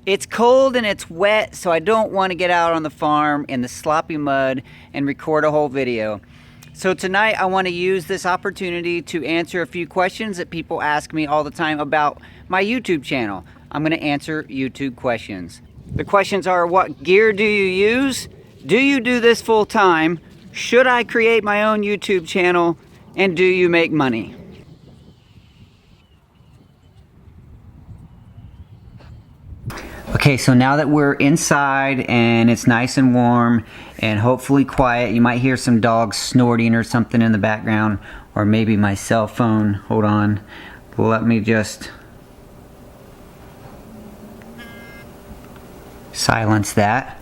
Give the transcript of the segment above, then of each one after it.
It's cold and it's wet, so I don't want to get out on the farm in the sloppy mud and record a whole video. So tonight I want to use this opportunity to answer a few questions that people ask me all the time about my YouTube channel. I'm going to answer YouTube questions. The questions are: what gear do you use? Do you do this full time? Should I create my own YouTube channel? And do you make money? Okay, so now that we're inside and it's nice and warm and hopefully quiet, you might hear some dogs snorting or something in the background, or maybe my cell phone. Hold on, let me just silence that.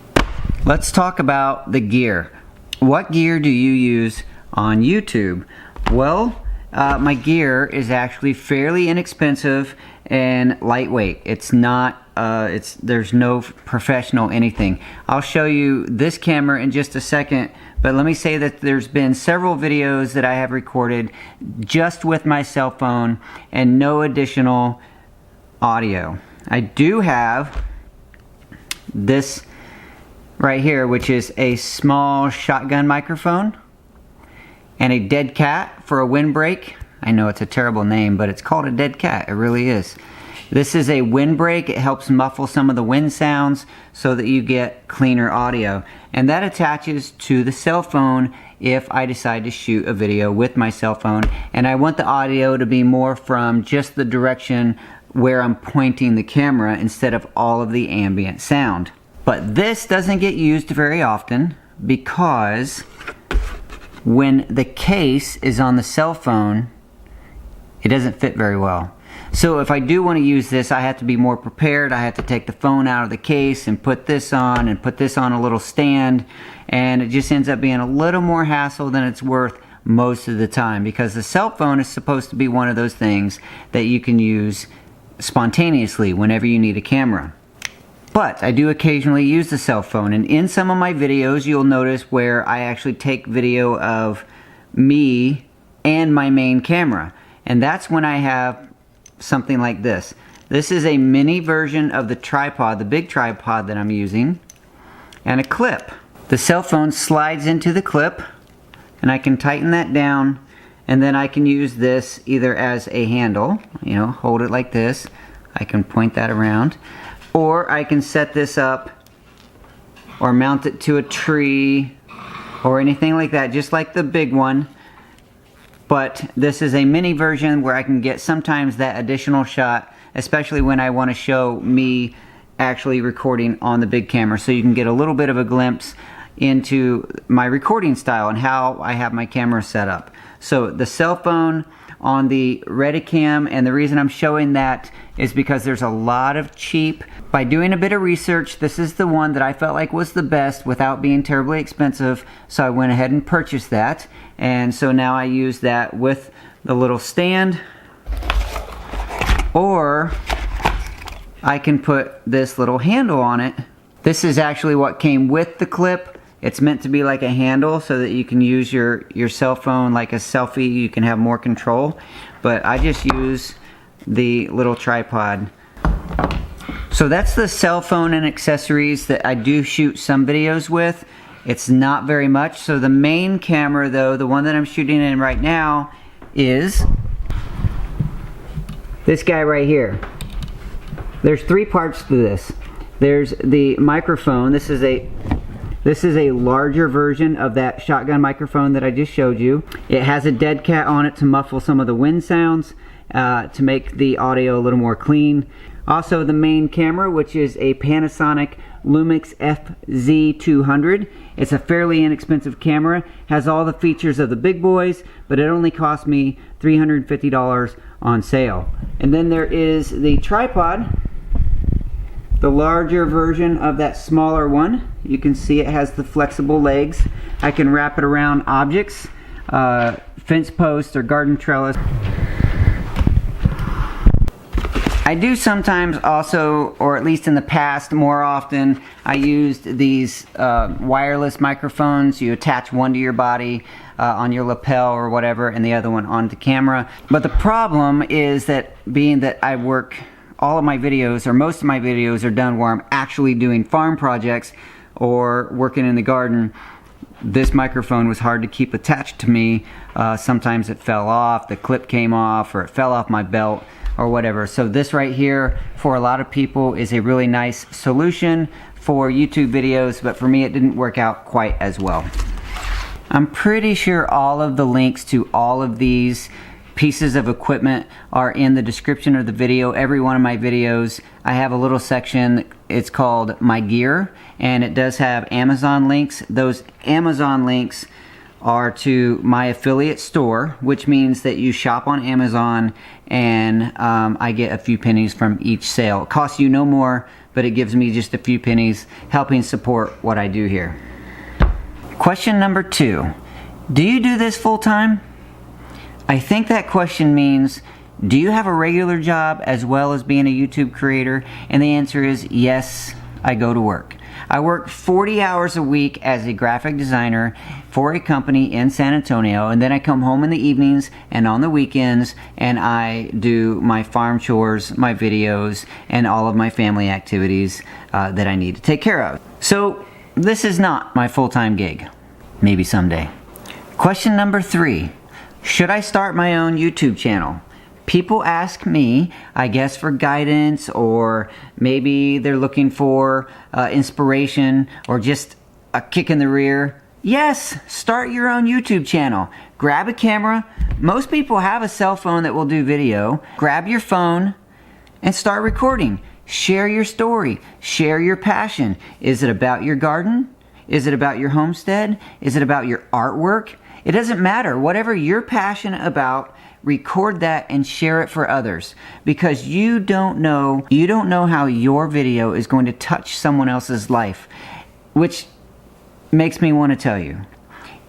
Let's talk about the gear. What gear do you use on YouTube? Well, my gear is actually fairly inexpensive and lightweight. It's not there's no professional anything. I'll show you this camera in just a second, but let me say that there's been several videos that I have recorded just with my cell phone and no additional audio. I do have this right here, which is a small shotgun microphone and a dead cat for a windbreak. I know it's a terrible name, but it's called a dead cat. It really is. This is a windbreak. It helps muffle some of the wind sounds so that you get cleaner audio. And that attaches to the cell phone if I decide to shoot a video with my cell phone. And I want the audio to be more from just the direction where I'm pointing the camera instead of all of the ambient sound. But this doesn't get used very often because when the case is on the cell phone, it doesn't fit very well. So if I do want to use this, I have to be more prepared. I have to take the phone out of the case and put this on a little stand, and it just ends up being a little more hassle than it's worth most of the time, because the cell phone is supposed to be one of those things that you can use spontaneously whenever you need a camera. But I do occasionally use the cell phone, and in some of my videos you'll notice where I actually take video of me and my main camera, and that's when I have something like this. This is a mini version of the tripod, the big tripod that I'm using, and a clip. The cell phone slides into the clip, and I can tighten that down, and then I can use this either as a handle, hold it like this. I can point that around, or I can set this up or mount it to a tree or anything like that, just like the big one. But this is a mini version where I can get sometimes that additional shot, especially when I want to show me actually recording on the big camera, so you can get a little bit of a glimpse into my recording style and how I have my camera set up. So the cell phone on the Daddycam, and the reason I'm showing that is because there's a lot of cheap. By doing a bit of research, this is the one that I felt like was the best without being terribly expensive, so I went ahead and purchased that. And so now I use that with the little stand, or I can put this little handle on it. This is actually what came with the clip. It's meant to be like a handle so that you can use your cell phone like a selfie. You can have more control, but I just use the little tripod. So that's the cell phone and accessories that I do shoot some videos with. It's not very much. So the main camera though, the one that I'm shooting in right now, is this guy right here. There's three parts to this. There's the microphone. This is a larger version of that shotgun microphone that I just showed you. It has a dead cat on it to muffle some of the wind sounds, to make the audio a little more clean. Also the main camera, which is a Panasonic Lumix FZ200. It's a fairly inexpensive camera, has all the features of the big boys, but it only cost me $350 on sale. And then there is the tripod, the larger version of that smaller one. You can see it has the flexible legs. I can wrap it around objects, fence posts or garden trellis. I do sometimes also, or at least in the past more often, I used these wireless microphones. You attach one to your body on your lapel or whatever, and the other one onto camera. But the problem is that being that I work all of my videos, or most of my videos, are done where I'm actually doing farm projects or working in the garden, this microphone was hard to keep attached to me. Sometimes it fell off, the clip came off, or it fell off my belt, or whatever. So this right here, for a lot of people, is a really nice solution for YouTube videos, but for me it didn't work out quite as well. I'm pretty sure all of the links to all of these pieces of equipment are in the description of the video. Every one of my videos, I have a little section, it's called My Gear, and it does have Amazon links. Those Amazon links are to my affiliate store, which means that you shop on Amazon and I get a few pennies from each sale. It costs you no more, but it gives me just a few pennies, helping support what I do here. Question number 2. Do you do this full time? I think that question means, do you have a regular job as well as being a YouTube creator? And the answer is yes, I go to work. I work 40 hours a week as a graphic designer for a company in San Antonio, and then I come home in the evenings and on the weekends and I do my farm chores, my videos, and all of my family activities that I need to take care of. So this is not my full-time gig. Maybe someday. Question number 3. Should I start my own YouTube channel? People ask me, I guess for guidance, or maybe they're looking for inspiration or just a kick in the rear. Yes, start your own YouTube channel. Grab a camera. Most people have a cell phone that will do video. Grab your phone and start recording. Share your story. Share your passion. Is it about your garden? Is it about your homestead? Is it about your artwork? It doesn't matter. Whatever you're passionate about, record that and share it for others, because you don't know how your video is going to touch someone else's life, which makes me want to tell you,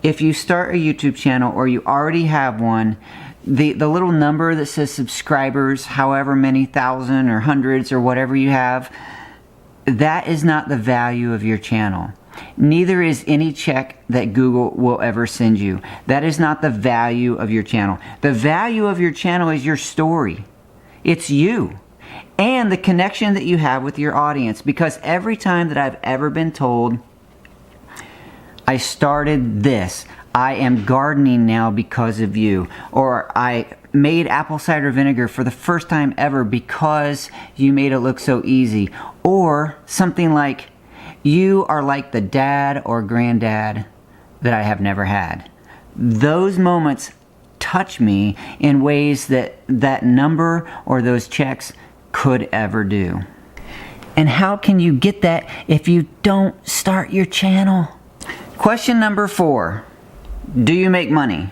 if you start a YouTube channel or you already have one, the little number that says subscribers, however many thousand or hundreds or whatever you have, that is not the value of your channel. Neither is any check that Google will ever send you. That is not the value of your channel. The value of your channel is your story. It's you. And the connection that you have with your audience. Because every time that I've ever been told, I started this, I am gardening now because of you, or I made apple cider vinegar for the first time ever because you made it look so easy, or something like, you are like the dad or granddad that I have never had. Those moments touch me in ways that that number or those checks could ever do. And how can you get that if you don't start your channel? Question number 4. Do you make money?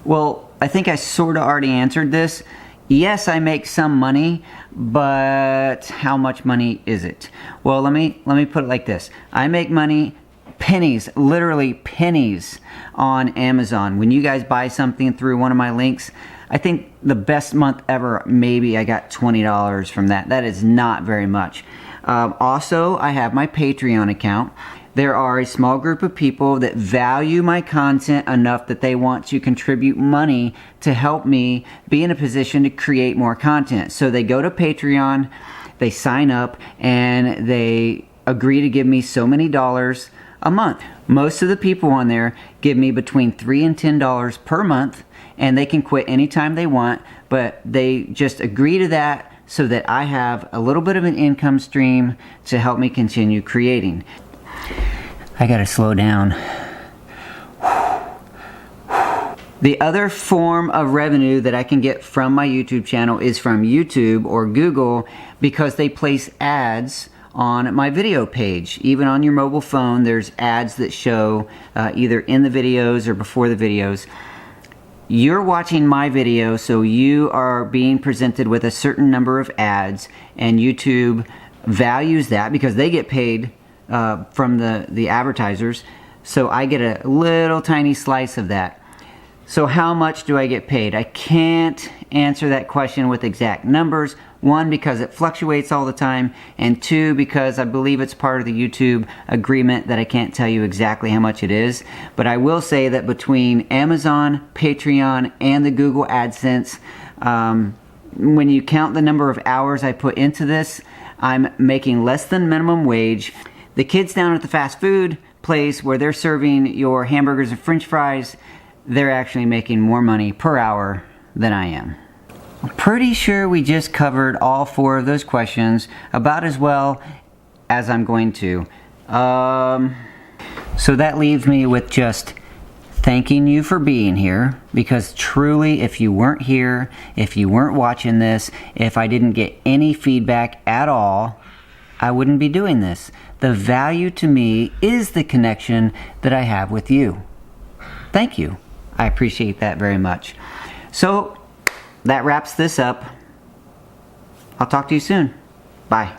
Well, I think I sort of already answered this. Yes, I make some money, but how much money is it? Well, let me put it like this. I make money, pennies, literally pennies, on Amazon. When you guys buy something through one of my links, I think the best month ever, maybe I got $20 from that. That is not very much. Also, I have my Patreon account. There are a small group of people that value my content enough that they want to contribute money to help me be in a position to create more content. So they go to Patreon, they sign up, and they agree to give me so many dollars a month. Most of the people on there give me between $3 and $10 per month, and they can quit anytime they want, but they just agree to that so that I have a little bit of an income stream to help me continue creating. I gotta slow down. The other form of revenue that I can get from my YouTube channel is from YouTube or Google, because they place ads on my video page. Even on your mobile phone, there's ads that show either in the videos or before the videos. You're watching my video, so you are being presented with a certain number of ads, and YouTube values that because they get paid from the advertisers, so I get a little tiny slice of that. So how much do I get paid? I can't answer that question with exact numbers. 1, because it fluctuates all the time, and 2, because I believe it's part of the YouTube agreement that I can't tell you exactly how much it is. But I will say that between Amazon, Patreon, and the Google AdSense, when you count the number of hours I put into this, I'm making less than minimum wage. The kids down at the fast food place where they're serving your hamburgers and french fries, they're actually making more money per hour than I am. I'm pretty sure we just covered all 4 of those questions about as well as I'm going to. So that leaves me with just thanking you for being here, because truly, if you weren't here, if you weren't watching this, if I didn't get any feedback at all, I wouldn't be doing this. The value to me is the connection that I have with you. Thank you. I appreciate that very much. So that wraps this up. I'll talk to you soon. Bye.